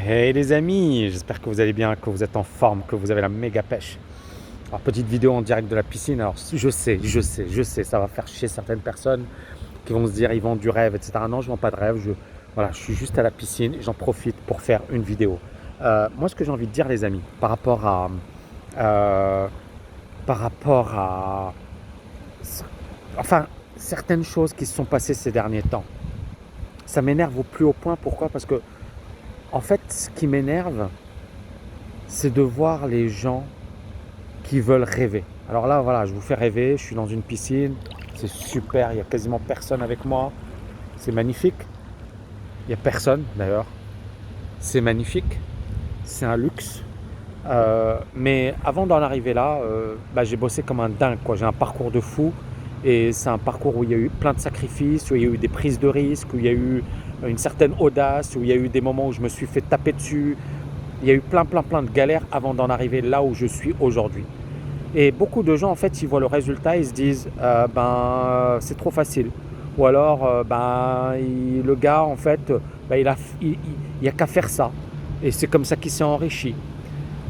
Hey les amis, j'espère que vous allez bien, que vous êtes en forme, que vous avez la méga pêche. Alors petite vidéo en direct de la piscine, alors je sais, ça va faire chier certaines personnes qui vont se dire ils vendent du rêve, etc. Non, je vends pas de rêve, voilà, je suis juste à la piscine, j'en profite pour faire une vidéo. Moi ce que j'ai envie de dire les amis, euh, par rapport à, enfin, certaines choses qui se sont passées ces derniers temps, ça m'énerve au plus haut point, pourquoi? Parce que en fait ce qui m'énerve, c'est de voir les gens qui veulent rêver. Alors là, voilà, je vous fais rêver, je suis dans une piscine, c'est super, il n'y a quasiment personne avec moi, c'est magnifique. Il n'y a personne d'ailleurs, c'est magnifique, c'est un luxe. Mais avant d'en arriver là, j'ai bossé comme un dingue, quoi. J'ai un parcours de fou et c'est un parcours où il y a eu plein de sacrifices, où il y a eu des prises de risques, où il y a eu une certaine audace, où il y a eu des moments où je me suis fait taper dessus. Il y a eu plein de galères avant d'en arriver là où je suis aujourd'hui. Et beaucoup de gens, en fait, ils voient le résultat, ils se disent c'est trop facile. Ou alors, le gars, en fait, il a qu'à faire ça. Et c'est comme ça qu'il s'est enrichi.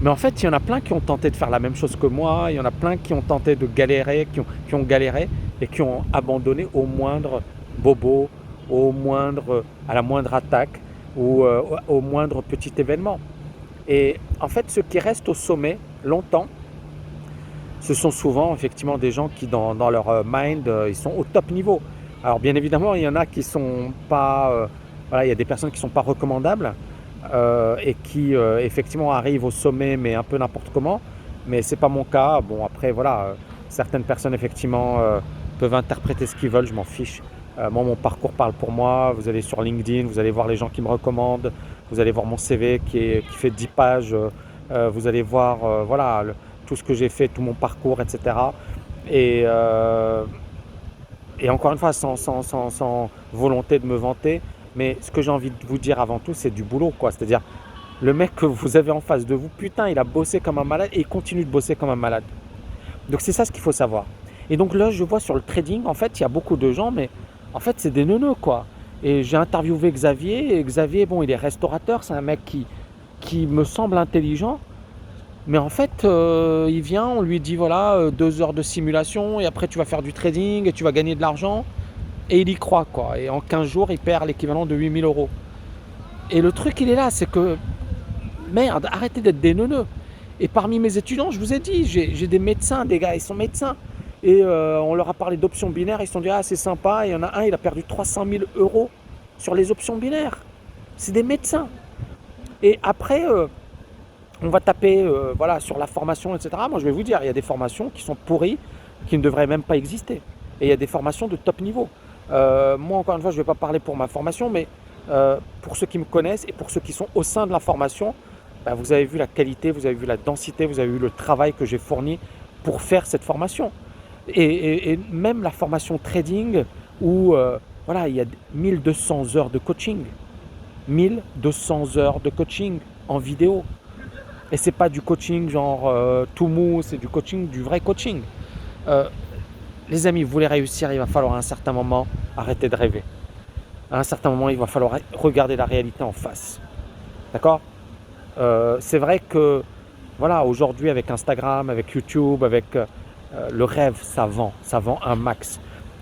Mais en fait, il y en a plein qui ont tenté de faire la même chose que moi. Il y en a plein qui ont tenté de galérer, qui ont galéré et qui ont abandonné au moindre bobo, à la moindre attaque ou au moindre petit événement. Et en fait, ceux qui restent au sommet longtemps, ce sont souvent effectivement des gens qui dans leur mind, ils sont au top niveau. Alors bien évidemment, il y en a qui sont pas, voilà, il y a des personnes qui sont pas recommandables et qui effectivement arrivent au sommet mais un peu n'importe comment. Mais c'est pas mon cas. Bon après voilà, certaines personnes effectivement peuvent interpréter ce qu'ils veulent, je m'en fiche. Moi mon parcours parle pour moi. Vous allez sur LinkedIn, vous allez voir les gens qui me recommandent, vous allez voir mon CV qui fait 10 pages. Vous allez voir voilà tout ce que j'ai fait, tout mon parcours, etc. Et, euh, et encore une fois, sans volonté de me vanter, mais ce que j'ai envie de vous dire avant tout, c'est du boulot, quoi. C'est-à-dire, le mec que vous avez en face de vous, putain, il a bossé comme un malade et il continue de bosser comme un malade. Donc c'est ça ce qu'il faut savoir. Et donc là, je vois sur le trading, en fait, il y a beaucoup de gens, mais en fait, c'est des neuneux, quoi. Et j'ai interviewé Xavier, et Xavier, bon, il est restaurateur, c'est un mec qui me semble intelligent. Mais en fait, il vient, on lui dit voilà, 2 heures de simulation et après tu vas faire du trading et tu vas gagner de l'argent. Et il y croit quoi. Et en 15 jours, il perd l'équivalent de 8 000 euros. Et le truc, il est là, c'est que merde, arrêtez d'être des neuneux. Et parmi mes étudiants, je vous ai dit, j'ai des médecins, des gars, ils sont médecins. Et on leur a parlé d'options binaires, ils se sont dit ah c'est sympa. Et il y en a un, il a perdu 300 000 euros sur les options binaires. C'est des médecins. Et après, on va taper voilà, sur la formation, etc. Moi, je vais vous dire, il y a des formations qui sont pourries, qui ne devraient même pas exister. Et il y a des formations de top niveau. Moi, encore une fois, je ne vais pas parler pour ma formation, mais pour ceux qui me connaissent et pour ceux qui sont au sein de la formation, vous avez vu la qualité, vous avez vu la densité, vous avez vu le travail que j'ai fourni pour faire cette formation. Et même la formation trading, où voilà, il y a 1200 heures de coaching. 1200 heures de coaching en vidéo. Et c'est pas du coaching genre tout mou, c'est du coaching, du vrai coaching. Euh, les amis, vous voulez réussir, il va falloir à un certain moment arrêter de rêver. À un certain moment, il va falloir regarder la réalité en face. D'accord? C'est vrai que voilà, aujourd'hui avec Instagram, avec YouTube, avec le rêve, ça vend un max.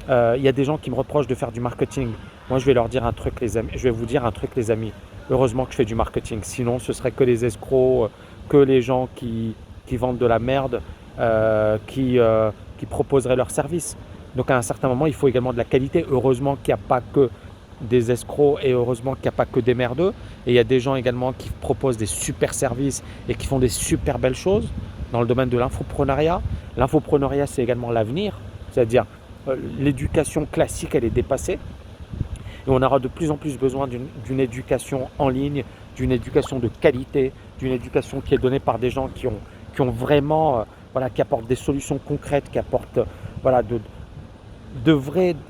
Il y a des gens qui me reprochent de faire du marketing. Moi, je vais leur dire un truc, les amis. Je vais vous dire un truc, les amis. Heureusement que je fais du marketing. Sinon, ce serait que les escrocs, que les gens qui vendent de la merde, qui proposeraient leurs services. Donc, à un certain moment, il faut également de la qualité. Heureusement qu'il n'y a pas que des escrocs et heureusement qu'il n'y a pas que des merdeux. Et il y a des gens également qui proposent des super services et qui font des super belles choses dans le domaine de l'infopreneuriat. L'infopreneuriat, c'est également l'avenir. C'est-à-dire, l'éducation classique, elle est dépassée. Et on aura de plus en plus besoin d'une éducation en ligne, d'une éducation de qualité, d'une éducation qui est donnée par des gens qui ont vraiment, voilà, qui apportent des solutions concrètes, qui apportent voilà,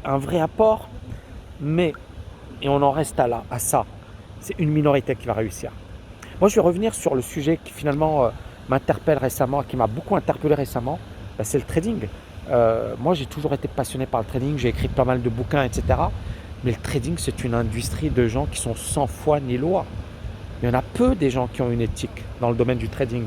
un vrai apport. Mais, et on en reste à ça, c'est une minorité qui va réussir. Moi, je vais revenir sur le sujet qui finalement m'interpelle récemment, qui m'a beaucoup interpellé récemment, c'est le trading. Moi, j'ai toujours été passionné par le trading, j'ai écrit pas mal de bouquins, etc. Mais le trading, c'est une industrie de gens qui sont sans foi ni loi. Il y en a peu des gens qui ont une éthique dans le domaine du trading.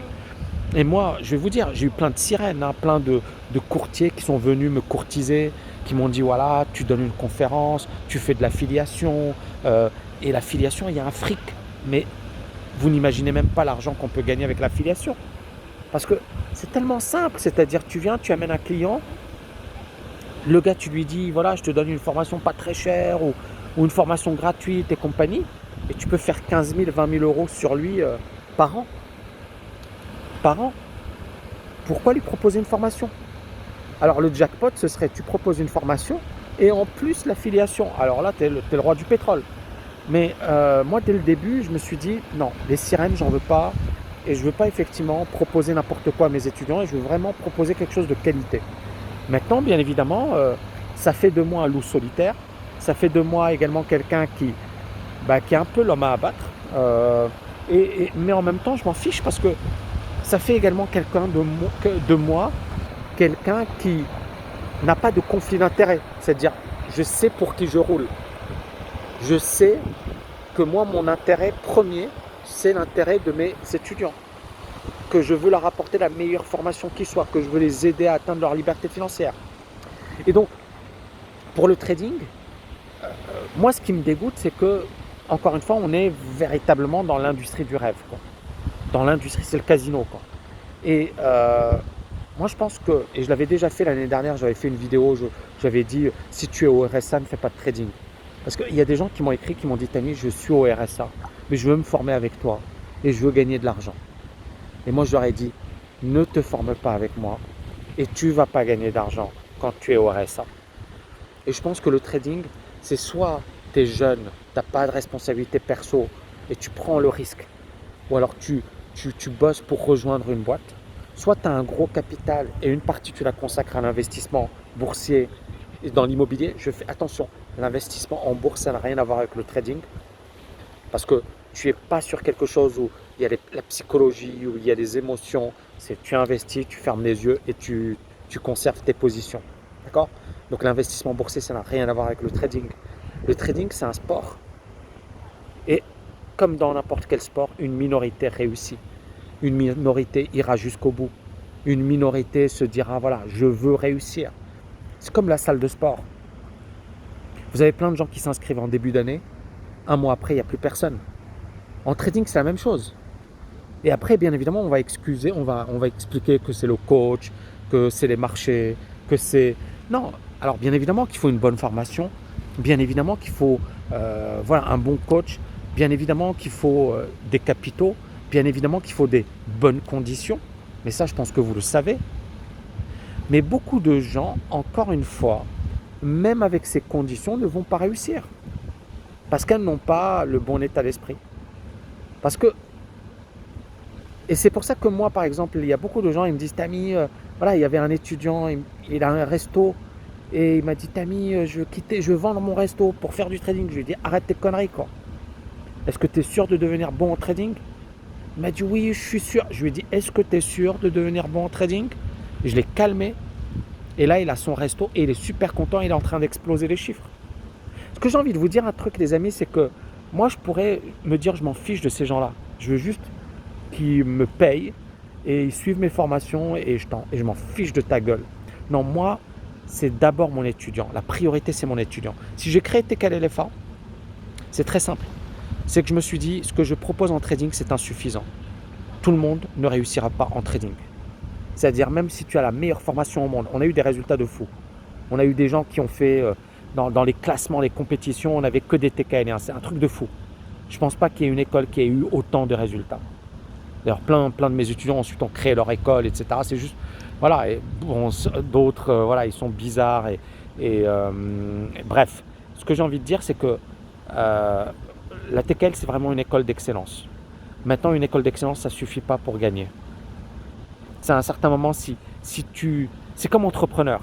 Et moi, je vais vous dire, j'ai eu plein de sirènes, hein, plein de courtiers qui sont venus me courtiser, qui m'ont dit, voilà, tu donnes une conférence, tu fais de l'affiliation. Et l'affiliation, il y a un fric. Mais vous n'imaginez même pas l'argent qu'on peut gagner avec l'affiliation. Parce que c'est tellement simple, c'est-à-dire tu viens, tu amènes un client, le gars, tu lui dis, voilà, je te donne une formation pas très chère ou une formation gratuite et compagnie, et tu peux faire 15 000, 20 000 euros sur lui par an. Par an. Pourquoi lui proposer une formation? Alors le jackpot, ce serait tu proposes une formation et en plus l'affiliation. Alors là, tu es le roi du pétrole. Mais moi, dès le début, je me suis dit, non, les sirènes, j'en veux pas. Et je ne veux pas effectivement proposer n'importe quoi à mes étudiants et je veux vraiment proposer quelque chose de qualité. Maintenant, bien évidemment, ça fait de moi un loup solitaire. Ça fait de moi également quelqu'un qui est un peu l'homme à abattre. Mais en même temps, je m'en fiche parce que ça fait également quelqu'un de moi, quelqu'un qui n'a pas de conflit d'intérêt. C'est-à-dire, je sais pour qui je roule. Je sais que moi, mon intérêt premier, c'est l'intérêt de mes étudiants. Que je veux leur apporter la meilleure formation qui soit, que je veux les aider à atteindre leur liberté financière. Et donc, pour le trading, moi, ce qui me dégoûte, c'est que, encore une fois, on est véritablement dans l'industrie du rêve, quoi. Dans l'industrie, c'est le casino, quoi. Et moi, je pense que, et je l'avais déjà fait l'année dernière, j'avais fait une vidéo, j'avais dit, si tu es au RSA, ne fais pas de trading. Parce qu'il y a des gens qui m'ont écrit, qui m'ont dit, Tammy, je suis au RSA, mais je veux me former avec toi et je veux gagner de l'argent. Et moi, je leur ai dit, ne te forme pas avec moi et tu ne vas pas gagner d'argent quand tu es au RSA. Et je pense que le trading, c'est soit tu es jeune, tu n'as pas de responsabilité perso et tu prends le risque, ou alors tu bosses pour rejoindre une boîte, soit tu as un gros capital et une partie tu la consacres à l'investissement boursier et dans l'immobilier. Je fais attention, l'investissement en bourse, ça n'a rien à voir avec le trading parce que tu n'es pas sur quelque chose où il y a la psychologie, où il y a des émotions. C'est tu investis, tu fermes les yeux et tu conserves tes positions. D'accord? Donc l'investissement boursier, ça n'a rien à voir avec le trading. Le trading, c'est un sport. Et comme dans n'importe quel sport, une minorité réussit. Une minorité ira jusqu'au bout. Une minorité se dira, voilà, je veux réussir. C'est comme la salle de sport. Vous avez plein de gens qui s'inscrivent en début d'année. Un mois après, il n'y a plus personne. En trading, c'est la même chose. Et après, bien évidemment, on va expliquer que c'est le coach, que c'est les marchés, que c'est… Non, alors bien évidemment qu'il faut une bonne formation, bien évidemment qu'il faut un bon coach, bien évidemment qu'il faut des capitaux, bien évidemment qu'il faut des bonnes conditions. Mais ça, je pense que vous le savez. Mais beaucoup de gens, encore une fois, même avec ces conditions, ne vont pas réussir. Parce qu'elles n'ont pas le bon état d'esprit. Parce que, et c'est pour ça que moi, par exemple, il y a beaucoup de gens, ils me disent, Tammy, voilà, il y avait un étudiant, il a un resto, et il m'a dit, Tammy, je veux vendre mon resto pour faire du trading. Je lui ai dit, arrête tes conneries, quoi. Est-ce que tu es sûr de devenir bon en trading? Il m'a dit, oui, je suis sûr. Je lui ai dit, est-ce que tu es sûr de devenir bon en trading? Et je l'ai calmé. Et là, il a son resto et il est super content, il est en train d'exploser les chiffres. Ce que j'ai envie de vous dire, un truc, les amis, c'est que moi, je pourrais me dire, je m'en fiche de ces gens-là. Je veux juste qu'ils me payent et ils suivent mes formations et je m'en fiche de ta gueule. Non, moi, c'est d'abord mon étudiant. La priorité, c'est mon étudiant. Si j'ai créé TKLFA, c'est très simple. C'est que je me suis dit, ce que je propose en trading, c'est insuffisant. Tout le monde ne réussira pas en trading. C'est-à-dire, même si tu as la meilleure formation au monde, on a eu des résultats de fou. On a eu des gens qui ont fait, dans les classements, les compétitions, on n'avait que des TKL1. C'est un truc de fou. Je ne pense pas qu'il y ait une école qui ait eu autant de résultats. D'ailleurs, plein de mes étudiants ensuite ont créé leur école, etc. C'est juste, voilà, et bon, d'autres, voilà, ils sont bizarres. Bref, ce que j'ai envie de dire, c'est que la TKL, c'est vraiment une école d'excellence. Maintenant, une école d'excellence, ça ne suffit pas pour gagner. C'est à un certain moment, c'est comme entrepreneur.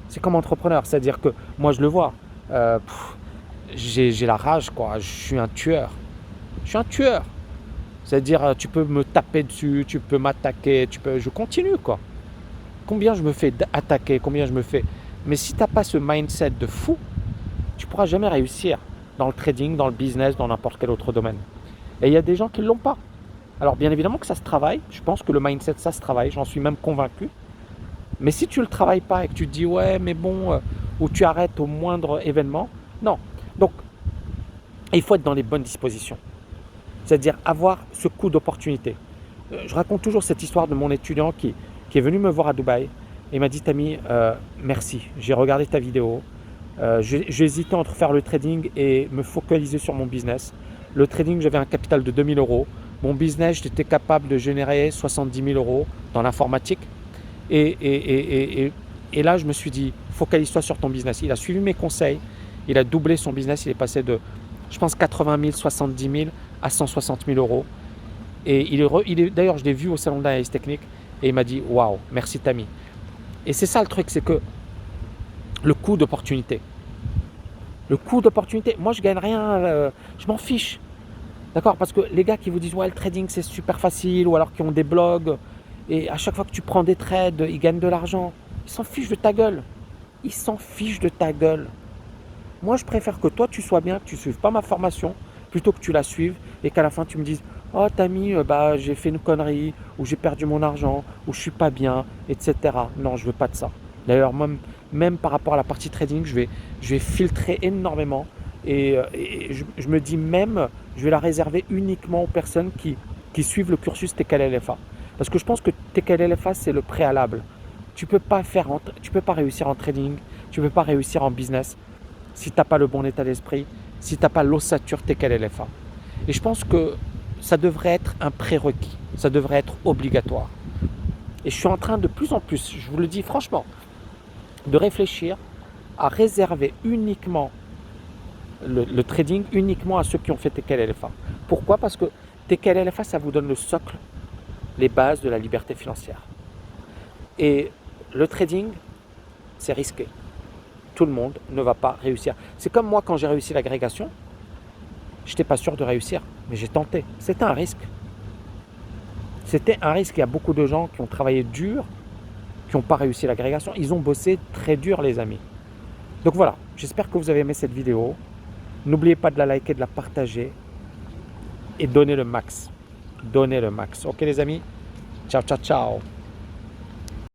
C'est comme entrepreneur, c'est-à-dire que moi, je le vois. J'ai la rage, quoi. Je suis un tueur. Je suis un tueur. C'est-à-dire, tu peux me taper dessus, tu peux m'attaquer, je continue, quoi. Combien je me fais attaquer, combien je me fais… Mais si tu n'as pas ce mindset de fou, tu ne pourras jamais réussir dans le trading, dans le business, dans n'importe quel autre domaine. Et il y a des gens qui ne l'ont pas. Alors bien évidemment que ça se travaille, je pense que le mindset ça se travaille, j'en suis même convaincu. Mais si tu ne le travailles pas et que tu te dis ouais mais bon, ou tu arrêtes au moindre événement, non. Donc il faut être dans les bonnes dispositions, c'est-à-dire avoir ce coup d'opportunité. Je raconte toujours cette histoire de mon étudiant qui est venu me voir à Dubaï et m'a dit Tammy, merci, j'ai regardé ta vidéo, j'ai hésité entre faire le trading et me focaliser sur mon business. Le trading, j'avais un capital de 2000 euros. Mon business, j'étais capable de générer 70 000 euros dans l'informatique. Et là, je me suis dit, focalise-toi sur ton business. Il a suivi mes conseils, il a doublé son business, il est passé de, je pense, 80 000, 70 000 à 160 000 euros. Et d'ailleurs, je l'ai vu au salon de l'analyse technique et il m'a dit, waouh, merci Tammy. Et c'est ça le truc, c'est que le coût d'opportunité. Le coût d'opportunité, moi je gagne rien, je m'en fiche. D'accord? Parce que les gars qui vous disent ouais le trading c'est super facile ou alors qui ont des blogs et à chaque fois que tu prends des trades, ils gagnent de l'argent. Ils s'en fichent de ta gueule. Ils s'en fichent de ta gueule. Moi je préfère que toi tu sois bien, que tu ne suives pas ma formation plutôt que tu la suives et qu'à la fin tu me dises oh Tammy, j'ai fait une connerie ou j'ai perdu mon argent ou je suis pas bien, etc. Non, je veux pas de ça. D'ailleurs, même par rapport à la partie trading, je vais filtrer énormément et je me dis même, je vais la réserver uniquement aux personnes qui suivent le cursus TKLFA. Parce que je pense que TKLFA, c'est le préalable. Tu peux pas réussir en trading, tu peux pas réussir en business si tu n'as pas le bon état d'esprit, si tu n'as pas l'ossature TKLFA. Et je pense que ça devrait être un prérequis, ça devrait être obligatoire. Et je suis en train de plus en plus, je vous le dis franchement, de réfléchir à réserver uniquement le trading uniquement à ceux qui ont fait TKLFA. Pourquoi? Parce que TKLFA, ça vous donne le socle, les bases de la liberté financière. Et le trading, c'est risqué. Tout le monde ne va pas réussir. C'est comme moi quand j'ai réussi l'agrégation, je n'étais pas sûr de réussir, mais j'ai tenté. C'était un risque. C'était un risque. Il y a beaucoup de gens qui ont travaillé dur, qui n'ont pas réussi l'agrégation. Ils ont bossé très dur, les amis. Donc voilà, j'espère que vous avez aimé cette vidéo. N'oubliez pas de la liker, de la partager et donnez le max. Donnez le max. Ok les amis? Ciao, ciao, ciao.